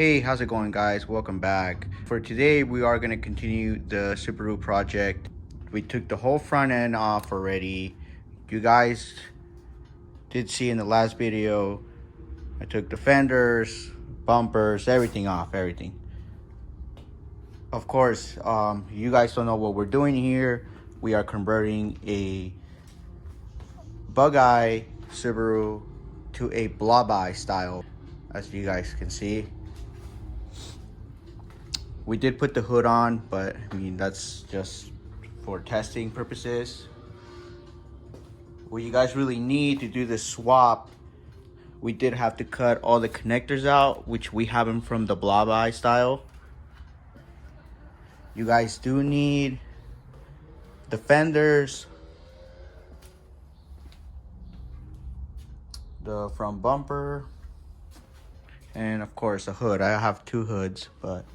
Hey, how's it going, guys? Welcome back. For today, we are going to continue the Subaru project. We took the whole front end off already. You guys did see in the last video, I took the fenders, bumpers, everything off, everything. Of course, you guys don't know what we're doing here. We are converting a bug eye Subaru to a blob eye style, as you guys can see. We did put the hood on, but I mean, that's just for testing purposes. What you guys really need to do this swap, we did have to cut all the connectors out, which we have them from the blob eye style. You guys do need the fenders, the front bumper, and of course the hood. I have two hoods, but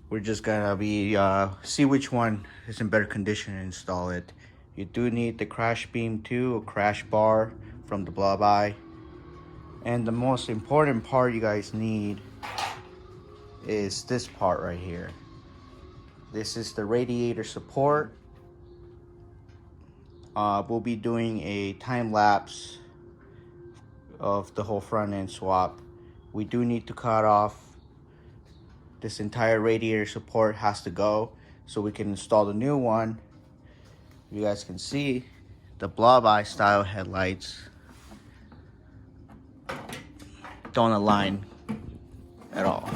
we're just gonna be see which one is in better condition and install it. You do need the crash beam too, a crash bar from the blob eye. And the most important part you guys need is this part right here. This is the radiator support. We'll be doing a time lapse of the whole front end swap. We do need to cut off this entire radiator support, has to go so we can install the new one. You guys can see the blob eye style headlights don't align at all.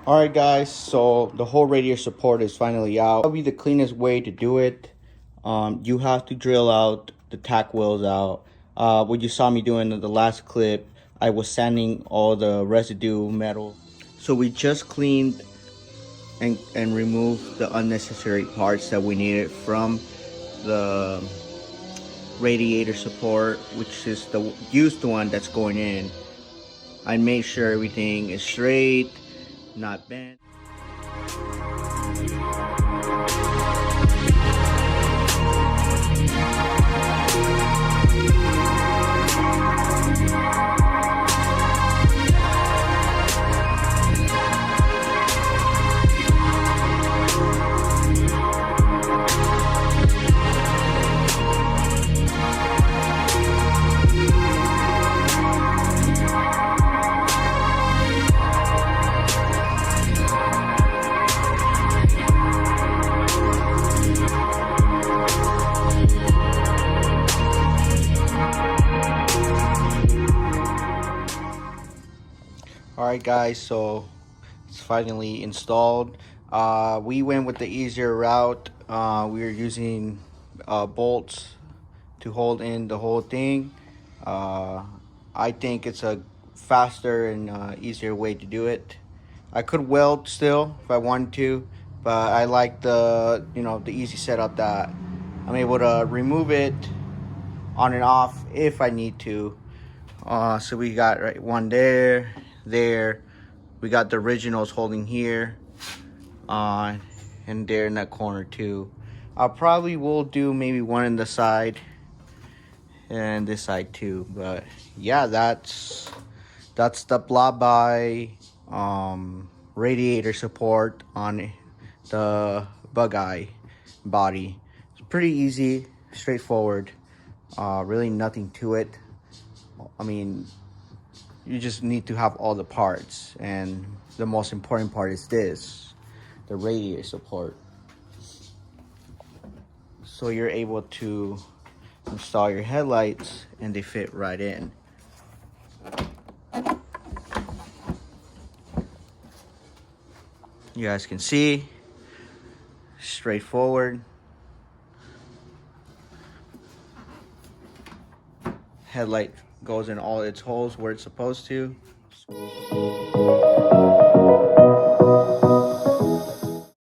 Alright guys, so the whole radiator support is finally out. That'll be the cleanest way to do it. You have to drill out the tack wheels out. What you saw me doing in the last clip, I was sanding all the residue metal. So we just cleaned and removed the unnecessary parts that we needed from the radiator support, which is the used one that's going in. I made sure everything is straight, not bent. Alright guys, so it's finally installed. We went with the easier route. We were using bolts to hold in the whole thing. I think it's a faster and easier way to do it. I could weld still if I wanted to, but I like the the easy setup that I'm able to remove it on and off if I need to. So we got one there. We got the originals holding here, and there in that corner too. I probably will do maybe one in the side and this side too. But yeah, that's the blob by radiator support on the bug eye body. It's pretty easy, straightforward. Really nothing to it. I mean, you just need to have all the parts, and the most important part is this, the radiator support. So you're able to install your headlights and they fit right in. You guys can see, straightforward. Headlight goes in all its holes where it's supposed to.